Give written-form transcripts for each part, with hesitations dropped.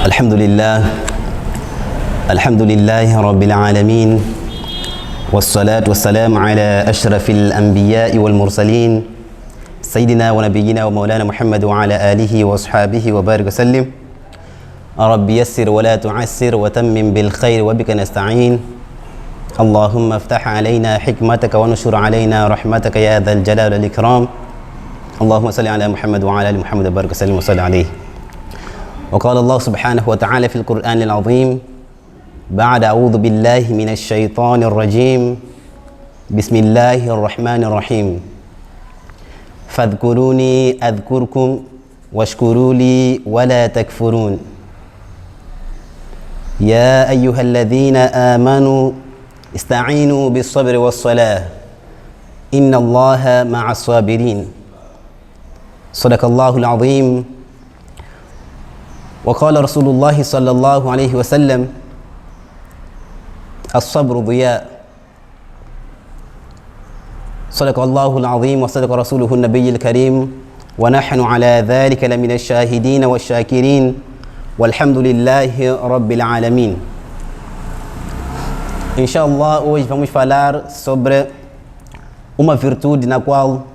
الحمد لله رب العالمين، والصلاة والسلام على أشرف الأنبياء والمرسلين سيدنا ونبينا ومولانا محمد وعلى آله وأصحابه وبارك وسلم. رب يسر ولا تعسر وتمم بالخير وبك نستعين. اللهم افتح علينا حكمتك ونشر علينا رحمتك يا ذا الجلال والإكرام. اللهم صل على محمد وعلى آل محمد وبارك وسلم وصل عليه. وقال الله سبحانه وتعالى في القرآن العظيم بعد أعوذ بالله من الشيطان الرجيم بسم الله الرحمن الرحيم فاذكروني أذكركم واشكروا لي ولا تكفرون. يا أيها الذين آمنوا استعينوا بالصبر والصلاة إن الله مع الصابرين. صدق الله العظيم. وقال رسول الله صلى الله عليه وسلم الصبر ضياء. صدق الله العظيم وصدق رسوله النبي الكريم، ونحن على ذلك لمن الشاهدين والشاكرين والحمد لله رب العالمين. Inshallah, hoje vamos falar sobre uma virtude na qual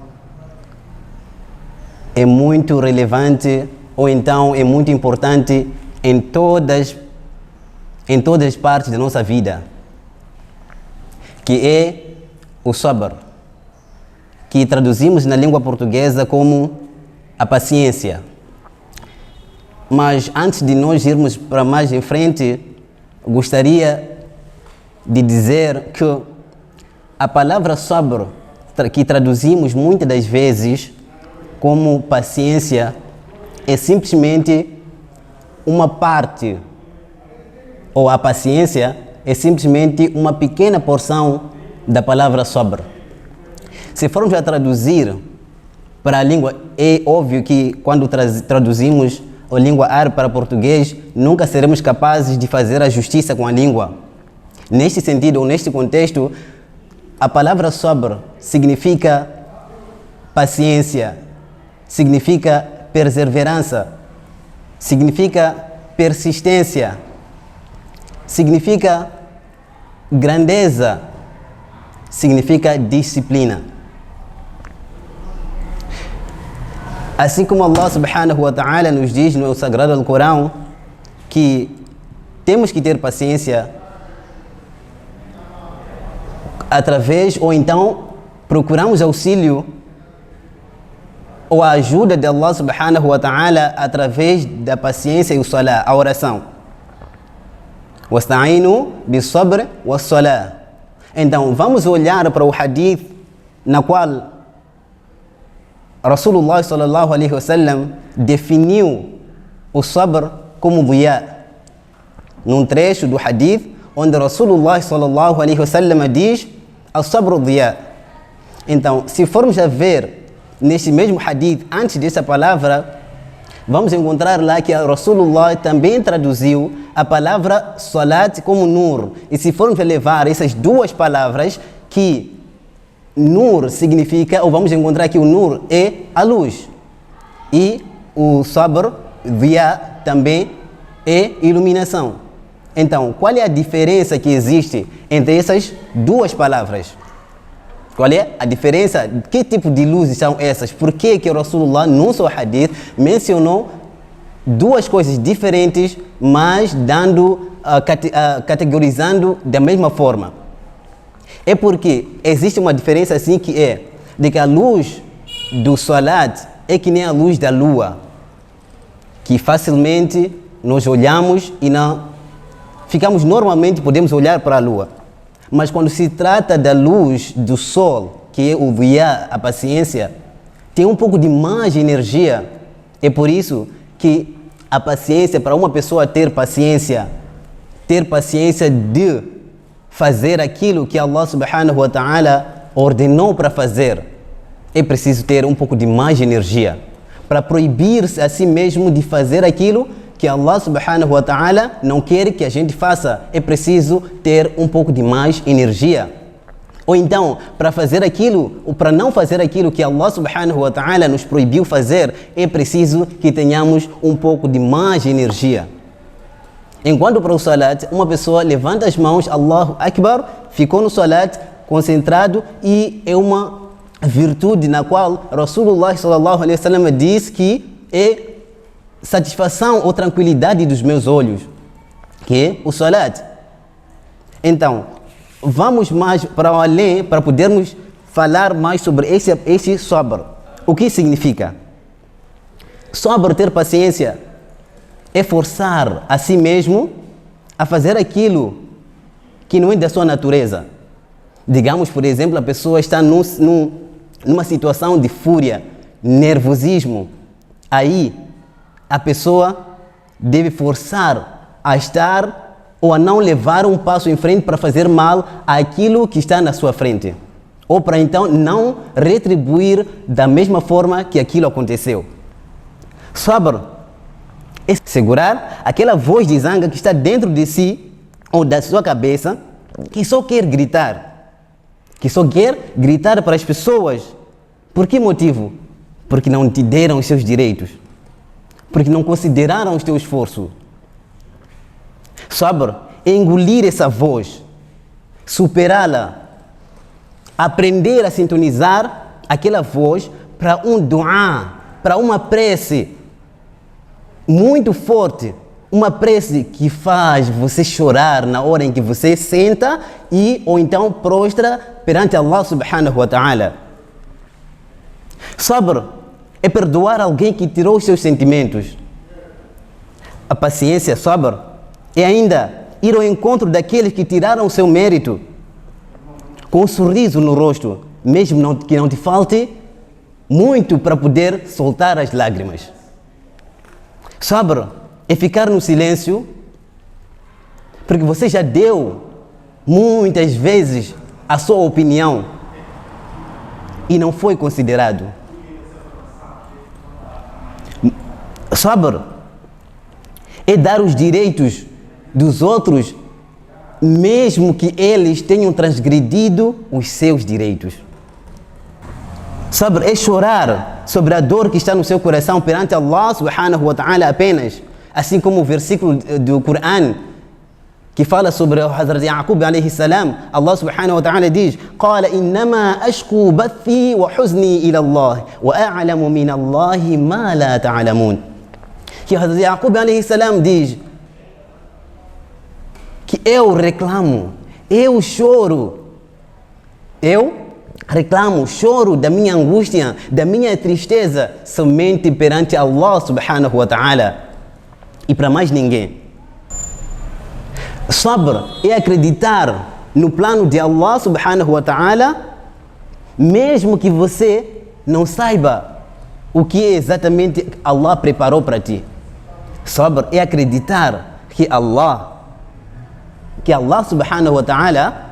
é muito relevante, ou então é muito importante em todas as partes da nossa vida, que é o sabr, que traduzimos na língua portuguesa como a paciência. Mas antes de nós irmos para mais em frente, gostaria de dizer que a palavra sabr, que traduzimos muitas das vezes como paciência, é simplesmente uma parte, ou a paciência é simplesmente uma pequena porção da palavra sabr. Se formos a traduzir para a língua, é óbvio que quando traduzimos a língua árabe para português, nunca seremos capazes de fazer a justiça com a língua. Neste sentido, ou neste contexto, a palavra sabr significa paciência, significa perseverança, significa persistência, significa grandeza, significa disciplina. Assim como Allah subhanahu wa ta'ala nos diz no Sagrado Alcorão que temos que ter paciência através, ou então procuramos auxílio ou a ajuda de Allah subhanahu wa ta'ala através da paciência e o salah, a oração. Wasta'inu bis-sabr was-salah. Então, vamos olhar para o hadith na qual Rasulullah sallallahu alaihi wasallam definiu o sabr como diya. Num trecho do hadith onde Rasulullah sallallahu alaihi wasallam diz al-sabr diya. Então, se formos a ver neste mesmo hadith, antes dessa palavra, vamos encontrar lá que a Rasulullah também traduziu a palavra salat como nur. E se formos a levar essas duas palavras, que nur significa, ou vamos encontrar que o nur é a luz, e o sabr, diya, também é iluminação. Então, qual é a diferença que existe entre essas duas palavras? Qual é a diferença? Que tipo de luzes são essas? Por que o Rasulullah, no seu hadith, mencionou duas coisas diferentes, mas categorizando da mesma forma? É porque existe uma diferença assim, que é de que a luz do salat é que nem a luz da lua, que facilmente nós olhamos e não ficamos, normalmente podemos olhar para a lua. Mas quando se trata da luz do sol, que é o diya, a paciência, tem um pouco de mais energia. É por isso que a paciência, para uma pessoa ter paciência de fazer aquilo que Allah subhanahu wa ta'ala ordenou para fazer, é preciso ter um pouco de mais energia. Para proibir-se a si mesmo de fazer aquilo que Allah subhanahu wa ta'ala não quer que a gente faça, é preciso ter um pouco de mais energia. Ou então, para fazer aquilo, ou para não fazer aquilo que Allah subhanahu wa ta'ala nos proibiu fazer, é preciso que tenhamos um pouco de mais energia. Enquanto para o salat, uma pessoa levanta as mãos, Allahu Akbar, ficou no salat, concentrado, e é uma virtude na qual Rasulullah sallallahu alaihi wasallam diz que é satisfação ou tranquilidade dos meus olhos, que é o salat. Então, vamos mais para além para podermos falar mais sobre esse sabr. O que significa? Sabr, ter paciência, é forçar a si mesmo a fazer aquilo que não é da sua natureza. Digamos, por exemplo, a pessoa está numa situação de fúria, nervosismo. Aí, a pessoa deve forçar a estar ou a não levar um passo em frente para fazer mal àquilo que está na sua frente. Ou para então não retribuir da mesma forma que aquilo aconteceu. Sabr é segurar aquela voz de zanga que está dentro de si ou da sua cabeça, que só quer gritar. Que só quer gritar para as pessoas. Por que motivo? Porque não te deram os seus direitos. Porque não consideraram o teu esforço. Sabr é engolir essa voz, superá-la, aprender a sintonizar aquela voz para um duá, para uma prece muito forte, uma prece que faz você chorar na hora em que você senta ou então prostra perante Allah subhanahu wa ta'ala. Sabr é perdoar alguém que tirou os seus sentimentos. A paciência, sabr, é ainda ir ao encontro daqueles que tiraram o seu mérito com um sorriso no rosto, mesmo que não te falte muito para poder soltar as lágrimas. Sabr é ficar no silêncio, porque você já deu muitas vezes a sua opinião e não foi considerado. Sabr é dar os direitos dos outros, mesmo que eles tenham transgredido os seus direitos. Sabr é chorar sobre a dor que está no seu coração perante Allah subhanahu wa ta'ala apenas, assim como o versículo do Coran que fala sobre o Hazrat Yaqub alayhi salam. Allah subhanahu wa ta'ala diz: "Qala innama ashku bathi wa huzni ila Allah wa a'lamu min Allah ma la ta'lamun." Que Hazrat Yaqub alayhi salam diz que eu reclamo, eu choro da minha angústia, da minha tristeza somente perante Allah subhanahu wa ta'ala e para mais ninguém. Sabr é acreditar no plano de Allah subhanahu wa ta'ala, mesmo que você não saiba o que exatamente Allah preparou para ti. Sabr é acreditar que Allah subhanahu wa ta'ala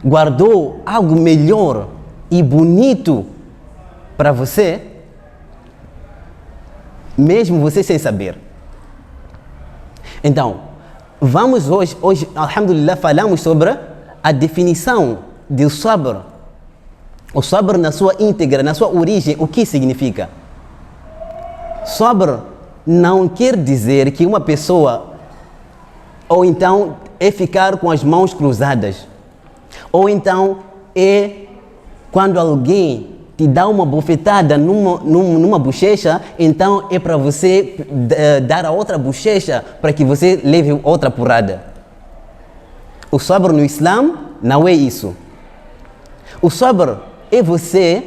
guardou algo melhor e bonito para você, mesmo você sem saber. Então, vamos hoje, alhamdulillah, falamos sobre a definição do sabr. O sabr na sua íntegra, na sua origem, o que significa? Sabr não quer dizer que uma pessoa, ou então é ficar com as mãos cruzadas, ou então é quando alguém te dá uma bofetada numa bochecha, então é para você dar a outra bochecha para que você leve outra porrada. O sabr no Islã não é isso. O sabr é você,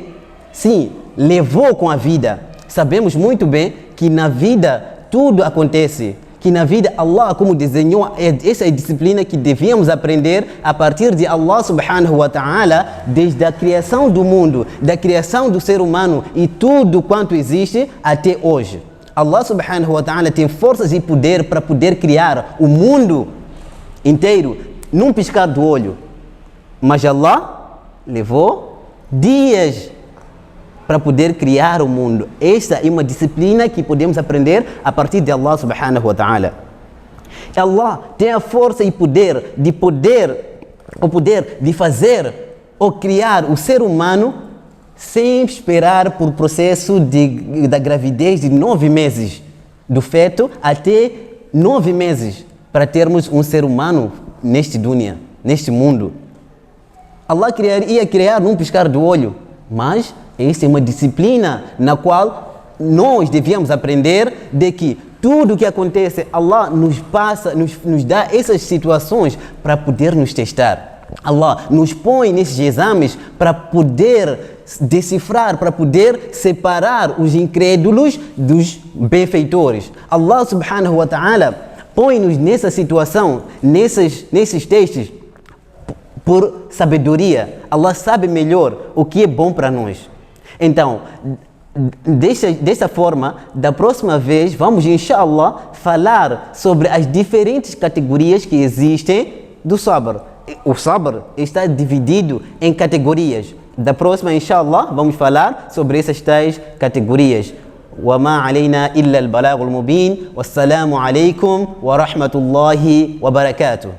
sim, levou com a vida. Sabemos muito bem que na vida tudo acontece. Que na vida Allah, como desenhou, essa é a disciplina que devíamos aprender a partir de Allah subhanahu wa ta'ala, desde a criação do mundo, da criação do ser humano e tudo quanto existe até hoje. Allah subhanahu wa ta'ala tem forças e poder para poder criar o mundo inteiro num piscar do olho. Mas Allah levou dias para poder criar o mundo. Esta é uma disciplina que podemos aprender a partir de Allah subhanahu wa ta'ala. Allah tem a força e poder de fazer ou criar o ser humano sem esperar por processo da gravidez de 9 meses do feto até 9 meses para termos um ser humano neste mundo. Allah ia criar num piscar do olho, mas essa é uma disciplina na qual nós devíamos aprender de que tudo o que acontece, Allah nos dá essas situações para poder nos testar. Allah nos põe nesses exames para poder decifrar, para poder separar os incrédulos dos benfeitores. Allah subhanahu wa ta'ala põe-nos nessa situação, nesses testes, por sabedoria. Allah sabe melhor o que é bom para nós. Então, dessa forma, da próxima vez, vamos, inshallah, falar sobre as diferentes categorias que existem do sabr. O sabr está dividido em categorias. Da próxima, inshallah, vamos falar sobre essas tais categorias. وما علينا إلا البلاغ المبين والسلام عليكم ورحمة الله وبركاته.